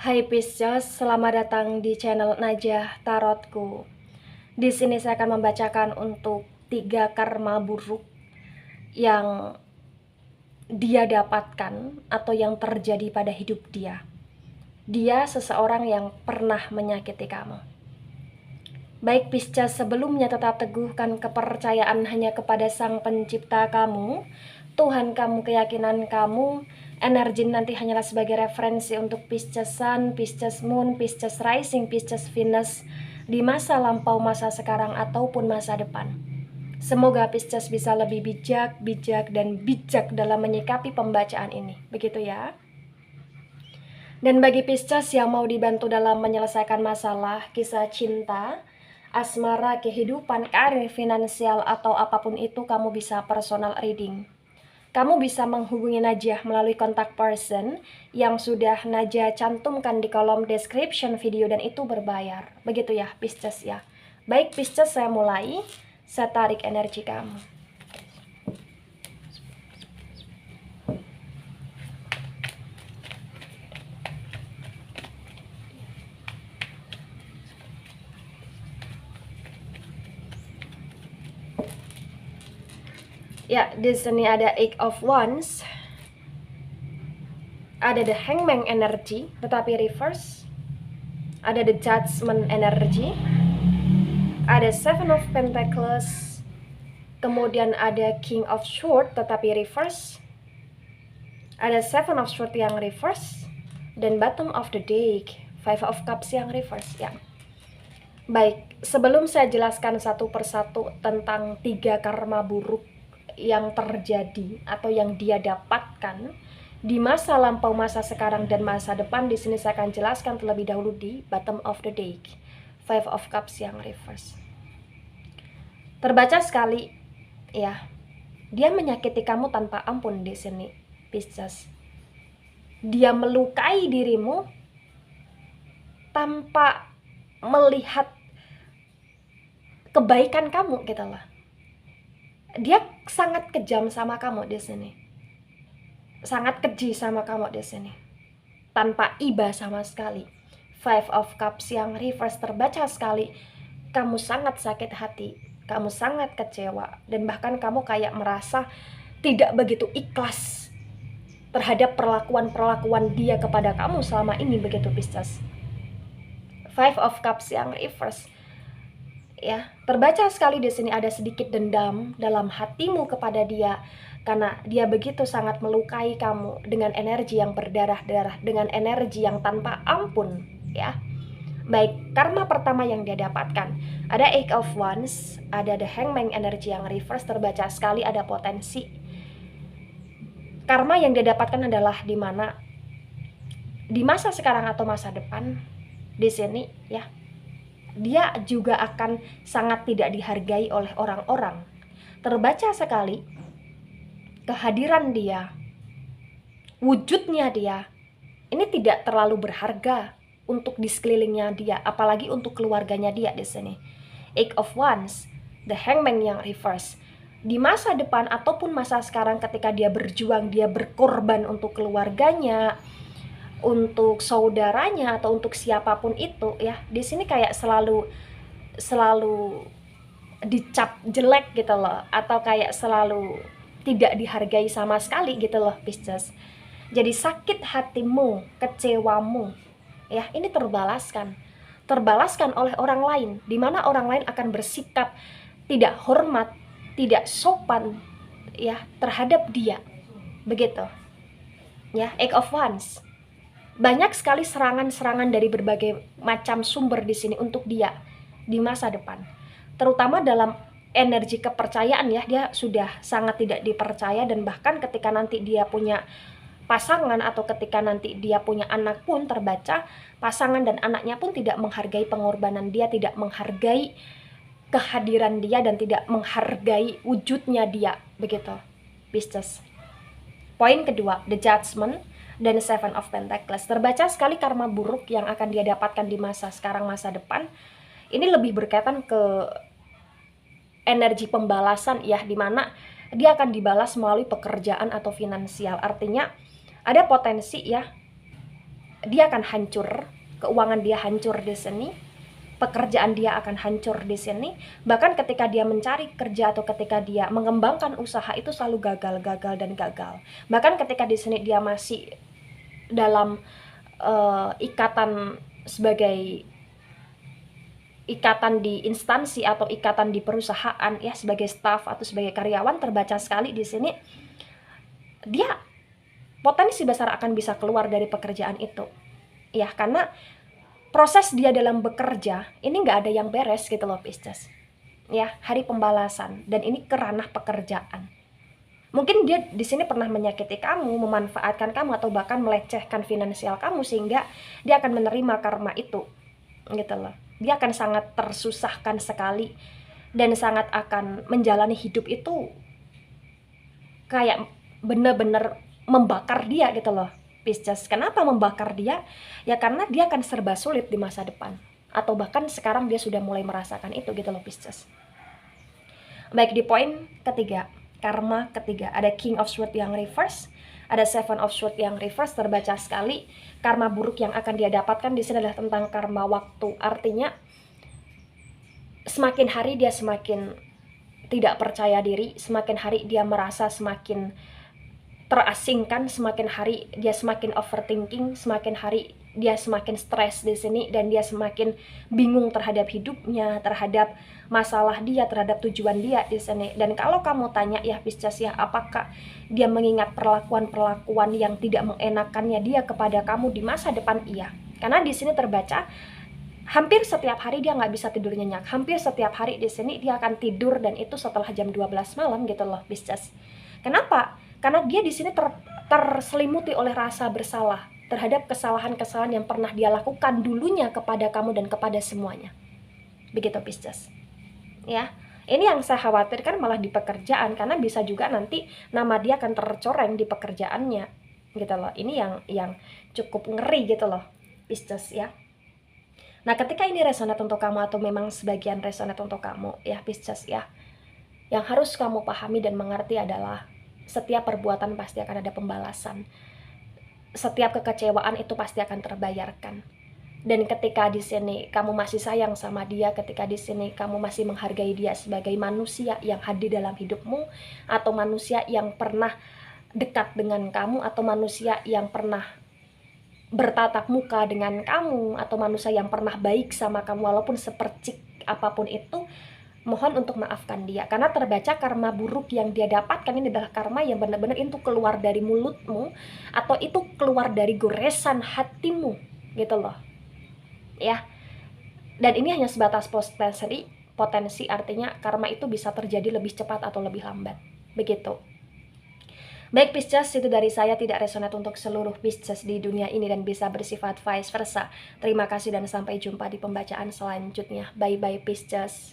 Hai Pisces, selamat datang di channel Najah Tarotku. Di sini saya akan membacakan untuk 3 karma buruk yang dia dapatkan atau yang terjadi pada hidup dia. Dia seseorang yang pernah menyakiti kamu. Baik Pisces, sebelumnya tetap teguhkan kepercayaan hanya kepada Sang Pencipta kamu, Tuhan kamu, keyakinan kamu. Energi nanti hanyalah sebagai referensi untuk Pisces Sun, Pisces Moon, Pisces Rising, Pisces Venus di masa lampau, masa sekarang, ataupun masa depan. Semoga Pisces bisa lebih bijak dalam menyikapi pembacaan ini. Begitu ya. Dan bagi Pisces yang mau dibantu dalam menyelesaikan masalah, kisah cinta, asmara, kehidupan, karir, finansial, atau apapun itu, kamu bisa personal reading. Kamu bisa menghubungi Najah melalui kontak person yang sudah Najah cantumkan di kolom description video, dan itu berbayar. Begitu ya Pisces ya. Baik Pisces, saya mulai. Saya tarik energi kamu. Ya, di sini ada Eight of Wands, ada the Hangman energy tetapi reverse, ada the Judgment energy, ada Seven of Pentacles, kemudian ada King of Swords tetapi reverse, ada Seven of Swords yang reverse, dan bottom of the deck Five of Cups yang reverse ya. Baik, sebelum saya jelaskan satu persatu tentang 3 karma buruk yang terjadi atau yang dia dapatkan di masa lampau, masa sekarang, dan masa depan, di sini saya akan jelaskan terlebih dahulu di bottom of the deck Five of Cups yang reverse. Terbaca sekali ya. Dia menyakiti kamu tanpa ampun di sini, Pisces. Dia melukai dirimu tanpa melihat kebaikan kamu gitu loh. Dia sangat kejam sama kamu di sini. Sangat keji sama kamu di sini. Tanpa iba sama sekali. Five of Cups yang reverse terbaca sekali. Kamu sangat sakit hati, kamu sangat kecewa, dan bahkan kamu kayak merasa tidak begitu ikhlas terhadap perlakuan dia kepada kamu selama ini, begitu Pisces. Five of Cups yang reverse ya, terbaca sekali di sini ada sedikit dendam dalam hatimu kepada dia karena dia begitu sangat melukai kamu dengan energi yang berdarah-darah, dengan energi yang tanpa ampun ya. Baik, karma pertama yang dia dapatkan ada Eight of Wands, ada the Hangman energi yang reverse, terbaca sekali ada potensi. Karma yang dia dapatkan adalah di mana di masa sekarang atau masa depan di sini ya. Dia juga akan sangat tidak dihargai oleh orang-orang. Terbaca sekali kehadiran dia, wujudnya dia ini tidak terlalu berharga untuk di sekelilingnya dia, apalagi untuk keluarganya dia di sini. Eight of Wands, the Hangman yang reverse. Di masa depan ataupun masa sekarang, ketika dia berjuang, dia berkorban untuk keluarganya, untuk saudaranya, atau untuk siapapun itu ya, di sini kayak selalu dicap jelek gitu loh, atau kayak selalu tidak dihargai sama sekali gitu loh Pisces. Jadi sakit hatimu, kecewamu ya, ini terbalaskan oleh orang lain, di mana orang lain akan bersikap tidak hormat, tidak sopan ya terhadap dia, begitu ya. Eight of Wands, banyak sekali serangan-serangan dari berbagai macam sumber di sini untuk dia di masa depan, terutama dalam energi kepercayaan ya. Dia sudah sangat tidak dipercaya, dan bahkan ketika nanti dia punya pasangan atau ketika nanti dia punya anak pun, terbaca pasangan dan anaknya pun tidak menghargai pengorbanan dia, tidak menghargai kehadiran dia, dan tidak menghargai wujudnya dia, begitu Pisces. Poin kedua, the Judgment dan Seven of Pentacles. Terbaca sekali karma buruk yang akan dia dapatkan di masa sekarang, masa depan. Ini lebih berkaitan ke energi pembalasan ya, dimana dia akan dibalas melalui pekerjaan atau finansial. Artinya ada potensi ya, dia akan hancur, keuangan dia hancur di sini, pekerjaan dia akan hancur di sini. Bahkan ketika dia mencari kerja atau ketika dia mengembangkan usaha itu selalu gagal, gagal dan gagal. Bahkan ketika di sini dia masih dalam ikatan sebagai ikatan di instansi atau ikatan di perusahaan ya, sebagai staff atau sebagai karyawan, terbaca sekali di sini dia potensi besar akan bisa keluar dari pekerjaan itu ya, karena proses dia dalam bekerja ini nggak ada yang beres gitu loh Pisces ya. Hari pembalasan, dan ini ke ranah pekerjaan. Mungkin dia di sini pernah menyakiti kamu, memanfaatkan kamu, atau bahkan melecehkan finansial kamu, sehingga dia akan menerima karma itu gitu loh. Dia akan sangat tersusahkan sekali dan sangat akan menjalani hidup itu kayak bener-bener membakar dia gitu loh Pisces. Kenapa membakar dia? Ya karena dia akan serba sulit di masa depan, atau bahkan sekarang dia sudah mulai merasakan itu gitu loh Pisces. Baik, di poin ketiga, karma ketiga, ada King of Swords yang reverse, ada Seven of Swords yang reverse, terbaca sekali. Karma buruk yang akan dia dapatkan di sini adalah tentang karma waktu. Artinya semakin hari dia semakin tidak percaya diri, semakin hari dia merasa semakin terasingkan, semakin hari dia semakin overthinking, semakin hari dia semakin stres di sini, dan dia semakin bingung terhadap hidupnya, terhadap masalah dia, terhadap tujuan dia di sini. Dan kalau kamu tanya ya Pisces ya, apakah dia mengingat perlakuan-perlakuan yang tidak mengenakannya dia kepada kamu di masa depan? Iya, karena di sini terbaca hampir setiap hari dia nggak bisa tidur nyenyak, hampir setiap hari di sini dia akan tidur, dan itu setelah jam 12 malam gitu loh Pisces. Kenapa? Karena dia di sini terselimuti oleh rasa bersalah terhadap kesalahan-kesalahan yang pernah dia lakukan dulunya kepada kamu dan kepada semuanya. Begitu Pisces. Ya, ini yang saya khawatirkan malah di pekerjaan, karena bisa juga nanti nama dia akan tercoreng di pekerjaannya gitu loh. Ini yang cukup ngeri gitu loh Pisces ya. Nah, ketika ini resonate untuk kamu, atau memang sebagian resonate untuk kamu ya Pisces ya, yang harus kamu pahami dan mengerti adalah setiap perbuatan pasti akan ada pembalasan. Setiap kekecewaan itu pasti akan terbayarkan. Dan ketika di sini kamu masih sayang sama dia, ketika di sini kamu masih menghargai dia sebagai manusia yang hadir dalam hidupmu, atau manusia yang pernah dekat dengan kamu, atau manusia yang pernah bertatap muka dengan kamu, atau manusia yang pernah baik sama kamu walaupun sepercik apapun itu, mohon untuk maafkan dia. Karena terbaca karma buruk yang dia dapatkan ini adalah karma yang benar-benar itu keluar dari mulutmu, atau itu keluar dari goresan hatimu gitu loh ya. Dan ini hanya sebatas potensi, artinya karma itu bisa terjadi lebih cepat atau lebih lambat begitu. Baik Pisces, itu dari saya, tidak resonate untuk seluruh Pisces di dunia ini dan bisa bersifat vice versa. Terima kasih dan sampai jumpa di pembacaan selanjutnya. Bye bye Pisces.